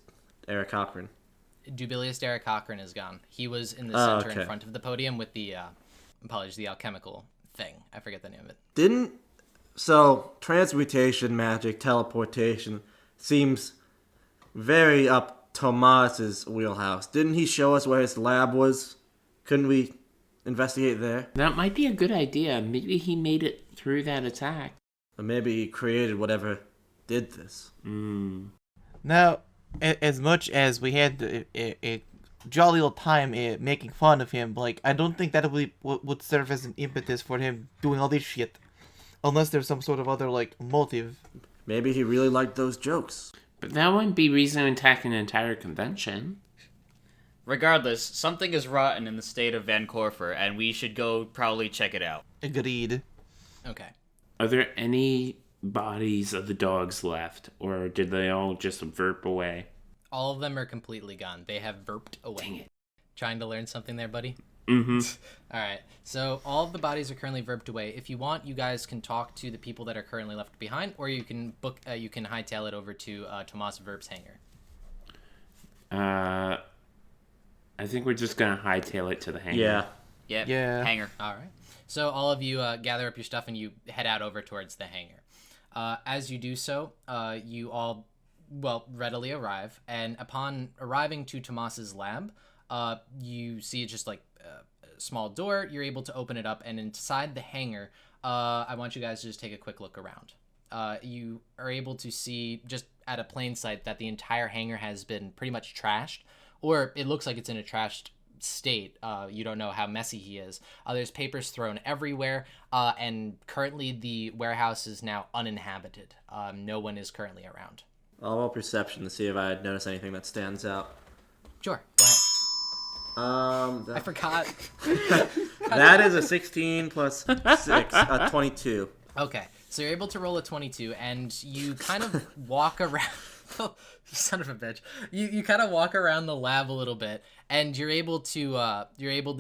Eric Cochran? Dubilius Derek Cochran is gone. He was in the center in front of the podium with the, the alchemical thing. I forget the name of it. So, transmutation magic, teleportation, seems very up Tomas's wheelhouse. Didn't he show us where his lab was? Couldn't we investigate there? That might be a good idea. Maybe he made it through that attack. Or maybe he created whatever did this. Now, as much as we had a jolly old time making fun of him, like, I don't think that would serve as an impetus for him doing all this shit. Unless there's some sort of other, like, motive. Maybe he really liked those jokes. But that wouldn't be reason to attack an entire convention. Regardless, something is rotten in the state of Van Corfer, and we should go probably check it out. Agreed. Okay. Are there any bodies of the dogs left, or did they all just verp away? All of them are completely gone. They have verped away. Dang it. Trying to learn something there, buddy? Mm-hmm. All right. So all of the bodies are currently verped away. If you want, you guys can talk to the people that are currently left behind, or you can you can hightail it over to Tomas Verp's hangar. I think we're just gonna hightail it to the hangar. Yeah. Yep. Yeah. Hangar. All right. So all of you gather up your stuff and you head out over towards the hangar. As you do so, you all, readily arrive. And upon arriving to Tomas's lab, you see just like a small door. You're able to open it up, and inside the hangar, I want you guys to just take a quick look around. You are able to see just at a plain sight that the entire hangar has been pretty much trashed, or it looks like it's in a trashed state. You don't know how messy he is. There's papers thrown everywhere, and currently the warehouse is now uninhabited. No one is currently around. I'll roll perception to see if I notice anything that stands out. Sure, go ahead. I forgot. That is a 16 plus 6, 22. Okay, so you're able to roll a 22, and you kind of walk around. Oh, you son of a bitch! You kind of walk around the lab a little bit, and you're able to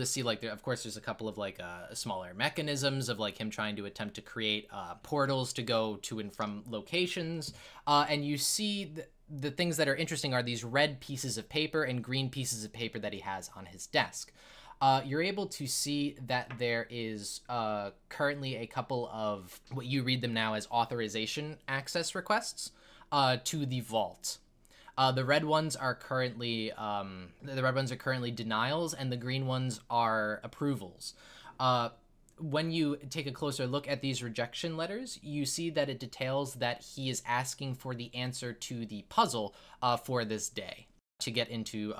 see, like, of course there's a couple of like smaller mechanisms of like him trying to attempt to create portals to go to and from locations, and you see the things that are interesting are these red pieces of paper and green pieces of paper that he has on his desk. You're able to see that there is currently a couple of what you read them now as authorization access requests to the vault. The red ones are currently denials, and the green ones are approvals. When you take a closer look at these rejection letters, you see that it details that he is asking for the answer to the puzzle for this day to get into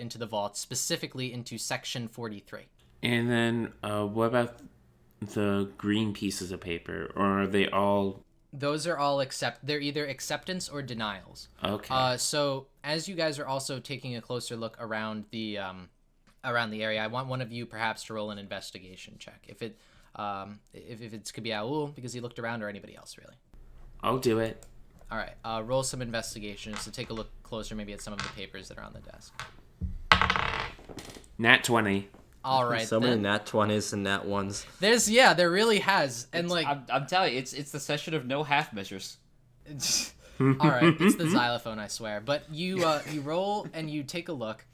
into the vault, specifically into section 43. And then what about the green pieces of paper, or are they all? Those are all they're either acceptance or denials. Okay. So as you guys are also taking a closer look around the area, I want one of you perhaps to roll an investigation check. If it's could be Aul because he looked around, or anybody else really. I'll do it. All right. Roll some investigation to take a look closer, maybe at some of the papers that are on the desk. Nat 20. All right. So many nat 20s and nat 1s. There really has, and like I'm telling you, it's the session of no half measures. All right, it's the xylophone, I swear. But you roll and you take a look,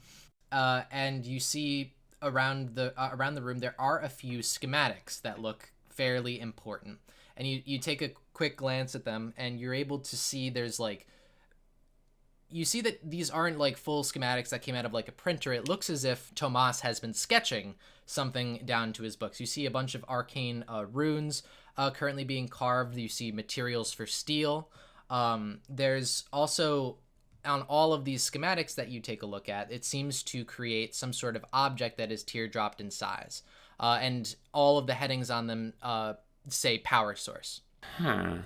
and you see around the room there are a few schematics that look fairly important, and you take a quick glance at them, and you're able to see you see that these aren't like full schematics that came out of like a printer. It looks as if Tomas has been sketching something down to his books. You see a bunch of arcane runes currently being carved. You see materials for steel. There's also, on all of these schematics that you take a look at, it seems to create some sort of object that is teardropped in size. And all of the headings on them say power source. Huh.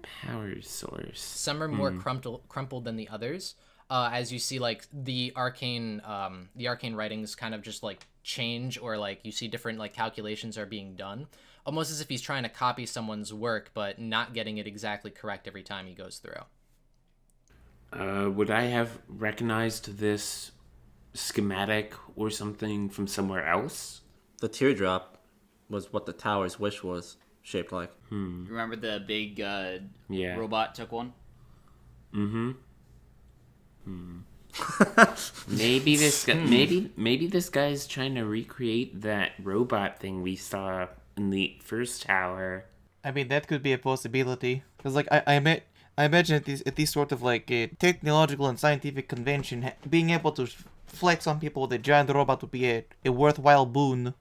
power source. Some are more crumpled than the others. As you see, like the arcane writings kind of just like change, or like you see different like calculations are being done, almost as if he's trying to copy someone's work but not getting it exactly correct every time he goes through. Would I have recognized this schematic or something from somewhere else? The teardrop was what the tower's wish was shaped like. Remember the big Yeah. robot took one? Maybe this guy, maybe this guy's trying to recreate that robot thing we saw in the first tower. I mean, that could be a possibility. Because, like, I imagine at these sort of, like, a technological and scientific convention, being able to flex on people with a giant robot would be a worthwhile boon.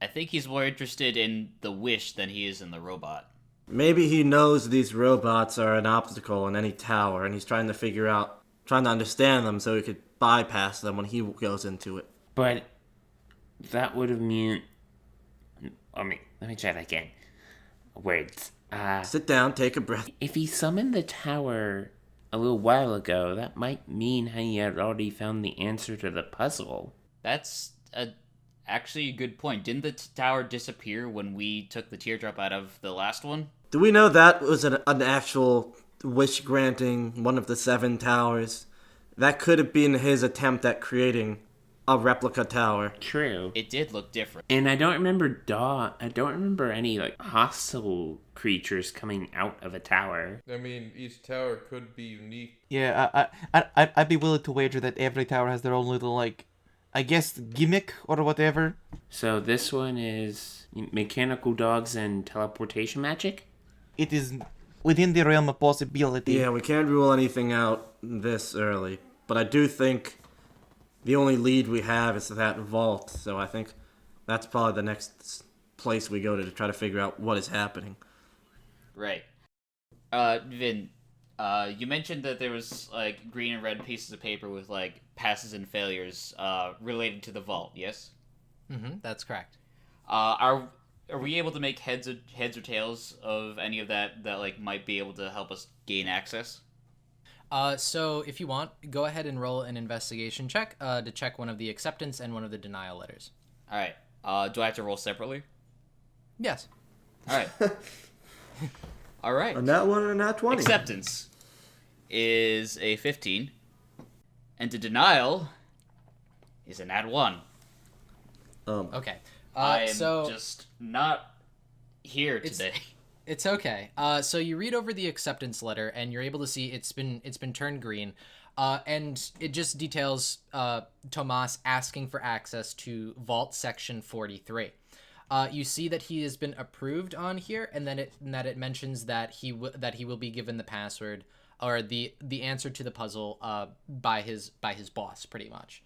I think he's more interested in the wish than he is in the robot. Maybe he knows these robots are an obstacle in any tower, and he's trying to understand them so he could bypass them when he goes into it. But that would have meant... let me try that again. Words. Sit down, take a breath. If he summoned the tower a little while ago, that might mean he had already found the answer to the puzzle. That's actually a good point. Didn't the tower disappear when we took the teardrop out of the last one? Do we know that was an actual wish granting, one of the 7 towers? That could have been his attempt at creating a replica tower. True. It did look different. And I don't remember any, like, hostile creatures coming out of a tower. I mean, each tower could be unique. Yeah, I'd be willing to wager that every tower has their own little, like, I guess, gimmick or whatever. So this one is mechanical dogs and teleportation magic? It is within the realm of possibility. Yeah, we can't rule anything out this early. But I do think the only lead we have is that vault. So I think that's probably the next place we go to try to figure out what is happening. Right. Vin, you mentioned that there was, like, green and red pieces of paper with, like, passes and failures related to the vault, yes? That's correct. Are we able to make heads or tails of any of that like might be able to help us gain access? So if you want, go ahead and roll an investigation check to check one of the acceptance and one of the denial letters. All right. Do I have to roll separately? Yes. All right. All right. A nat 1 and a nat 20. Acceptance is a 15, and the denial is a nat 1. Okay. I'm so just not here today. It's okay. So you read over the acceptance letter, and you're able to see it's been turned green, and it just details Tomas asking for access to Vault Section 43. You see that he has been approved on here, and then that it mentions that he will be given the password or the answer to the puzzle by his boss, pretty much,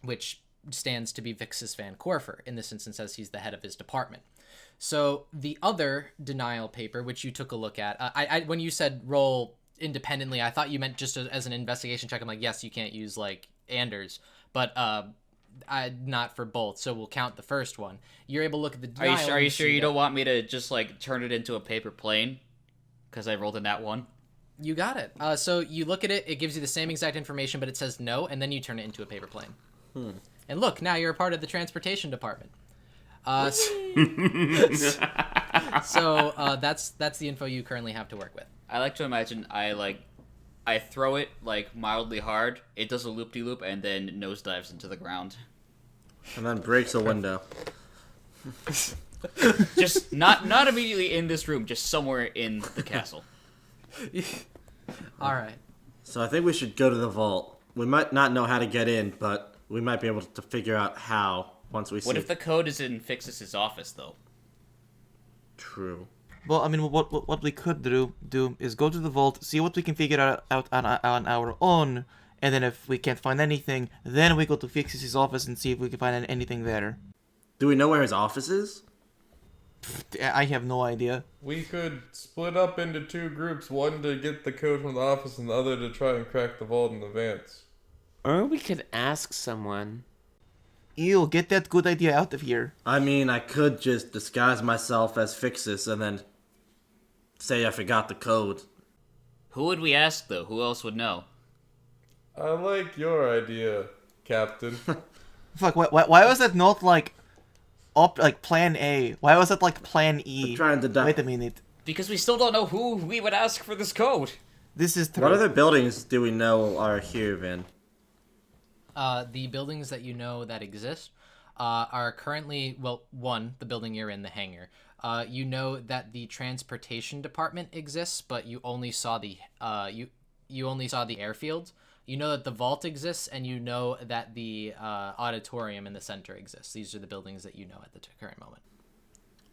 which stands to be Vixus Van Korfer in this instance, as he's the head of his department. So the other denial paper, which you took a look at, I when you said roll independently, I thought you meant just as an investigation check. I'm like, yes, you can't use like Anders, but not for both. So we'll count the first one. You're able to look at the denial. Are you sure you don't want me to just like turn it into a paper plane? Because I rolled a nat 1. You got it. So you look at it. It gives you the same exact information, but it says no, and then you turn it into a paper plane. And look, now you're a part of the transportation department. So that's the info you currently have to work with. I like to imagine I throw it like mildly hard. It does a loop-de-loop and then nosedives into the ground. And then breaks a window. Just not immediately in this room, just somewhere in the castle. All right. So I think we should go to the vault. We might not know how to get in, but we might be able to figure out how once we see. What if the code is in Fixus's office, though? True. Well, I mean, what we could do is go to the vault, see what we can figure out on our own, and then if we can't find anything, then we go to Fixus's office and see if we can find anything there. Do we know where his office is? I have no idea. We could split up into 2 groups, one to get the code from the office and the other to try and crack the vault in advance. Or we could ask someone. Ew, get that good idea out of here. I mean, I could just disguise myself as Fixus and then say I forgot the code. Who would we ask, though? Who else would know? I like your idea, Captain. Fuck, why was it not like plan A? Why was it like plan E? I'm trying to Wait a minute. Because we still don't know who we would ask for this code. This is What other buildings do we know are here, Vin? The buildings that you know that exist are currently, well, one, the building you're in, the hangar. You know that the transportation department exists, but you only saw the you only saw the airfield. You know that the vault exists, and you know that the auditorium in the center exists. These are the buildings that you know at the current moment.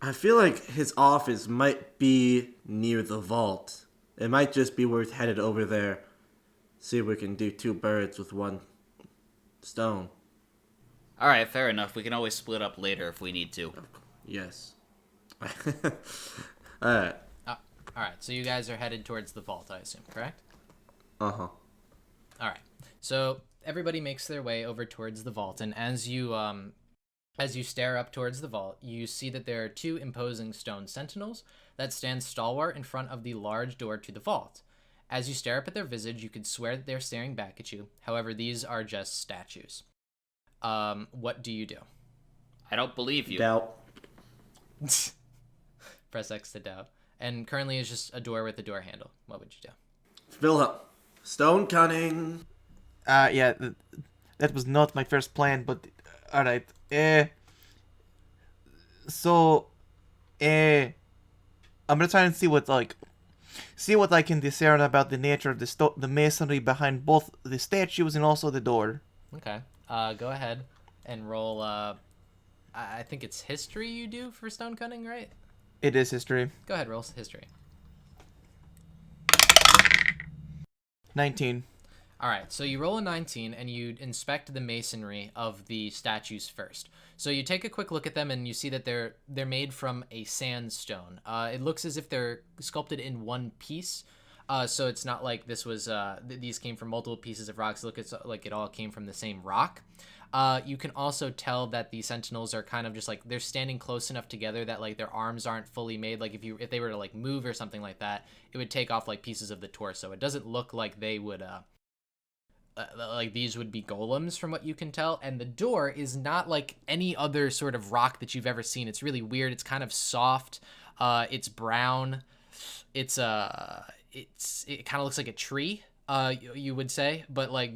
I feel like his office might be near the vault. It might just be worth headed over there. See if we can do 2 birds with 1 stone. All right, fair enough. We can always split up later if we need to. Yes. Alright. All right, so you guys are headed towards the vault, I assume, correct? Uh-huh. All right. So everybody makes their way over towards the vault, and as you stare up towards the vault, you see that there are 2 imposing stone sentinels that stand stalwart in front of the large door to the vault. As you stare up at their visage, you could swear that they're staring back at you. However, these are just statues. What do you do? I don't believe you. Doubt. Press X to doubt. And currently is just a door with a door handle. What would you do? Wilhelm. Stone cunning. Yeah, that was not my first plan, but alright. So, I'm gonna try and see what I can discern about the nature of the masonry behind both the statues and also the door. Okay. Go ahead and roll. I think it's history you do for stone cutting, right? It is history. Go ahead, roll history. 19. All right, so you roll a 19 and you inspect the masonry of the statues first. So you take a quick look at them and you see that they're made from a sandstone. It looks as if they're sculpted in one piece. So it's not like this was these came from multiple pieces of rocks. Look, it's like it all came from the same rock. You can also tell that the sentinels are kind of just like they're standing close enough together that like their arms aren't fully made. Like if they were to like move or something like that, it would take off like pieces of the torso. It doesn't look like they would like these would be golems from what you can tell. And the door is not like any other sort of rock that you've ever seen. It's really weird. It's kind of soft. It's brown. It kind of looks like a tree, you would say, but like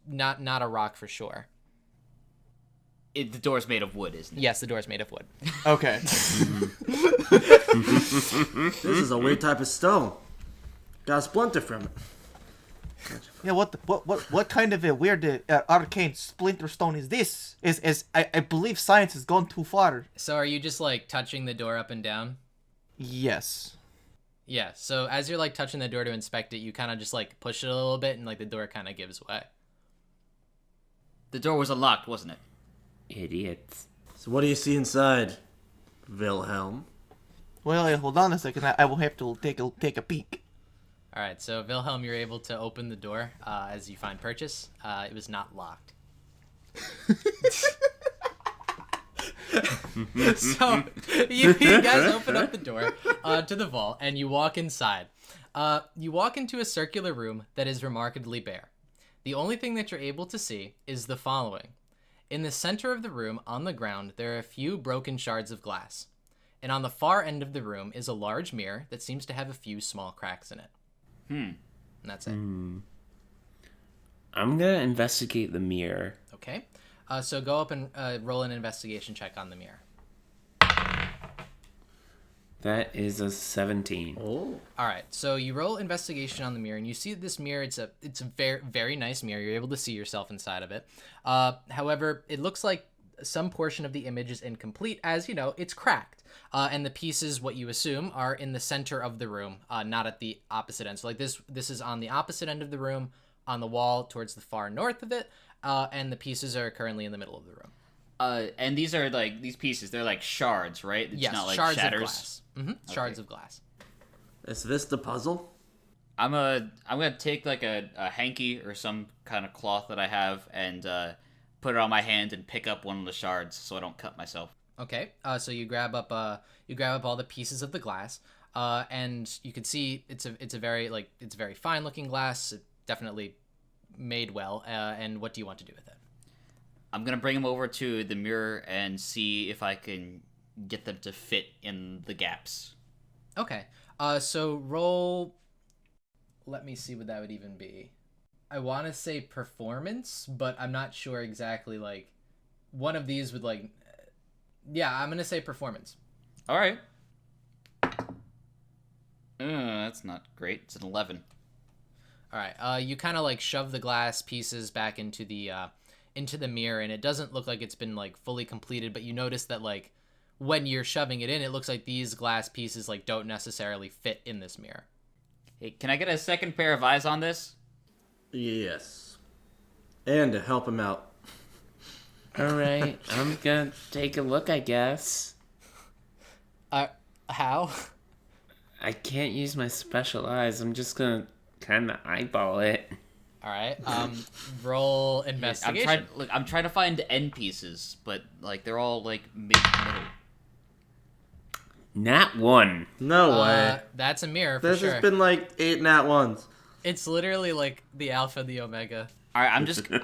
not a rock for sure. The door's made of wood, isn't it? Yes, the door's made of wood. Okay. This is a weird type of stone. Got a splinter from it. Yeah, what kind of a weird arcane splinter stone is this? I believe science has gone too far. So are you just like touching the door up and down? Yes. Yeah, so as you're like touching the door to inspect it, you kind of just like push it a little bit and like the door kind of gives way. The door was unlocked, wasn't it? Idiots. So what do you see inside, Wilhelm? Well, hold on a second. I will have to take a peek. All right, so Wilhelm, you're able to open the door as you find purchase. It was not locked. So you guys open up the door to the vault and you walk inside. You walk into a circular room that is remarkably bare. The only thing that you're able to see is the following. In the center of the room, on the ground, there are a few broken shards of glass. And on the far end of the room is a large mirror that seems to have a few small cracks in it. And that's it. I'm gonna investigate the mirror. Okay. So go up and roll an investigation check on the mirror. That is a 17. Oh. All right. So you roll investigation on the mirror, and you see that this mirror. It's a very very nice mirror. You're able to see yourself inside of it. However, it looks like some portion of the image is incomplete, as you know, it's cracked. And the pieces, what you assume, are in the center of the room, not at the opposite end. So like this is on the opposite end of the room, on the wall towards the far north of it, and the pieces are currently in the middle of the room. And these are like these pieces. They're like shards, right? It's Yes, not like shards shatters. of glass. Shards of glass. Is this the puzzle? I'm gonna take like a hanky or some kind of cloth that I have and put it on my hand and pick up one of the shards so I don't cut myself. Okay. So you grab up all the pieces of the glass. And you can see it's a very fine looking glass. It definitely made well. And what do you want to do with it? I'm gonna bring them over to the mirror and see if I can get them to fit in the gaps. Okay. So roll. Let me see what that would even be. I want to say performance, but I'm not sure exactly. Like, one of these would like. Yeah, I'm gonna say performance. All right. That's not great. It's an 11. All right. You kind of like shove the glass pieces back into the mirror, and it doesn't look like it's been like fully completed. But you notice that like when you're shoving it in, it looks like these glass pieces like don't necessarily fit in this mirror. Hey, can I get a second pair of eyes on this? Yes. And to help him out. Alright, I'm gonna take a look, I guess. How? I can't use my special eyes. I'm just gonna kind of eyeball it. All right. Roll investigation. I'm trying to find end pieces, but like they're all like middle. Nat 1. No way. That's a mirror for There's sure. just been like 8 nat ones. It's literally like the alpha, the omega. All right, I'm just gonna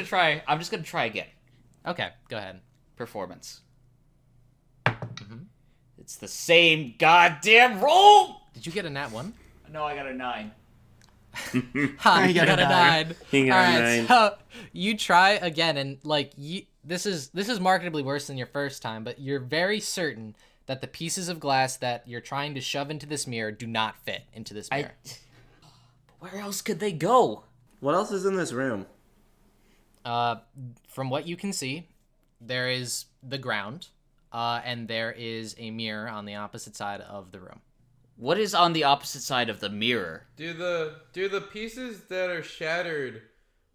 try. I'm just gonna try again. Okay, go ahead. Performance. It's the same goddamn roll. Did you get a nat 1? No, I got a 9. Ha, you got a 9. He got a 9. So you try again, and like this is markedly worse than your first time, but you're very certain that the pieces of glass that you're trying to shove into this mirror do not fit into this mirror. Where else could they go? What else is in this room? From what you can see, there is the ground, and there is a mirror on the opposite side of the room. What is on the opposite side of the mirror? Do the pieces that are shattered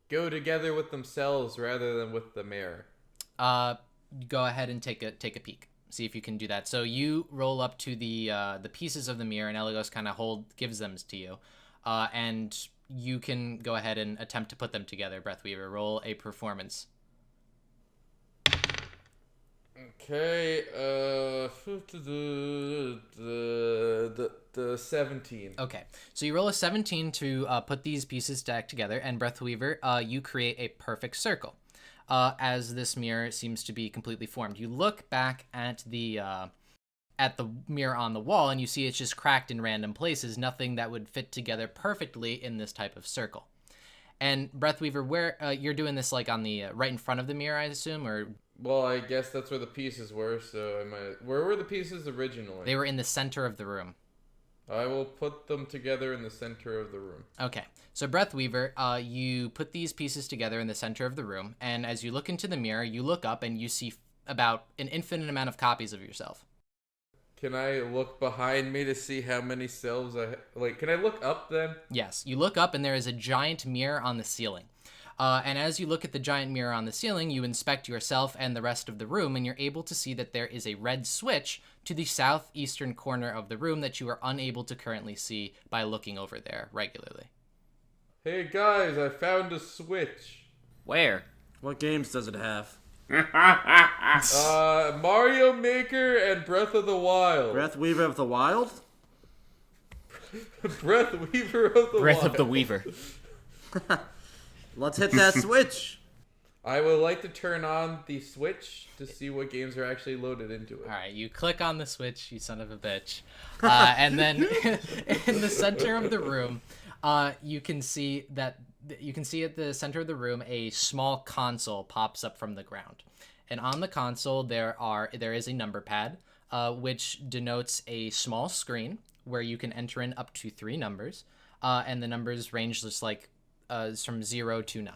go together with themselves rather than with the mirror? Go ahead and take a peek. See if you can do that. So you roll up to the pieces of the mirror, and Eligos kind of gives them to you, and you can go ahead and attempt to put them together. Breathweaver, roll a performance. Okay, the 17. Okay, so you roll a 17 to put these pieces back together, and Breathweaver, you create a perfect circle. As this mirror seems to be completely formed, you look back at the mirror on the wall, and you see it's just cracked in random places. Nothing that would fit together perfectly in this type of circle. And Breathweaver, where you're doing this like on the right in front of the mirror, I assume, or? Well, I guess that's where the pieces were. So where were the pieces originally? They were in the center of the room. I will put them together in the center of the room. Okay. So Breathweaver, you put these pieces together in the center of the room, and as you look into the mirror, you look up and you see about an infinite amount of copies of yourself. Can I look behind me to see how many selves can I look up then? Yes. You look up and there is a giant mirror on the ceiling. And as you look at the giant mirror on the ceiling, you inspect yourself and the rest of the room, and you're able to see that there is a red switch to the southeastern corner of the room that you are unable to currently see by looking over there regularly. Hey guys, I found a switch. Where? What games does it have? Mario Maker and Breath of the Wild. Breathweaver of the Wild? Breathweaver of the Breath Wild. of the Weaver. Let's hit that switch. I would like to turn on the switch to see what games are actually loaded into it. All right, you click on the switch, you son of a bitch. And then in the center of the room, you can see at the center of the room a small console pops up from the ground. And on the console there is a number pad, which denotes a small screen where you can enter in up to 3 numbers. And the numbers range just like from 0 to 9.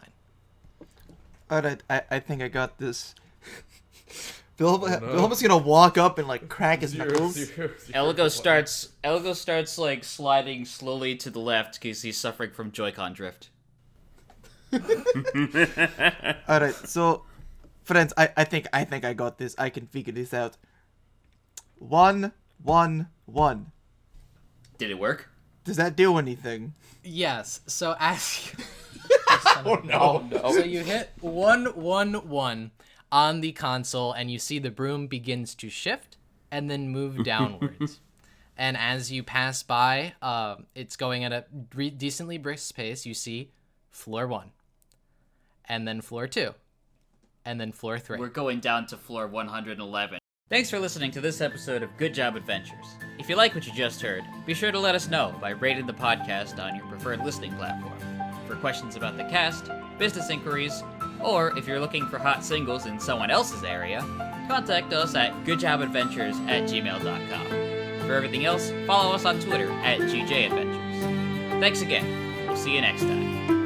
Alright, I think I got this. Vilhelm's gonna walk up and like crack his knuckles. Elgo starts like sliding slowly to the left because he's suffering from Joy-Con drift. Alright, so friends, I think I got this. I can figure this out. 1, 1, 1. Did it work? Does that do anything? Yes. So as you... No. So you hit 111 on the console, and you see the broom begins to shift and then move downwards. And as you pass by, it's going at a decently brisk pace. You see floor 1, and then floor 2, and then floor 3. We're going down to floor 111. Thanks for listening to this episode of Good Job Adventures. If you like what you just heard, be sure to let us know by rating the podcast on your preferred listening platform. For questions about the cast, business inquiries, or if you're looking for hot singles in someone else's area, contact us at goodjobadventures@gmail.com. For everything else, follow us on Twitter @GJAdventures. Thanks again. We'll see you next time.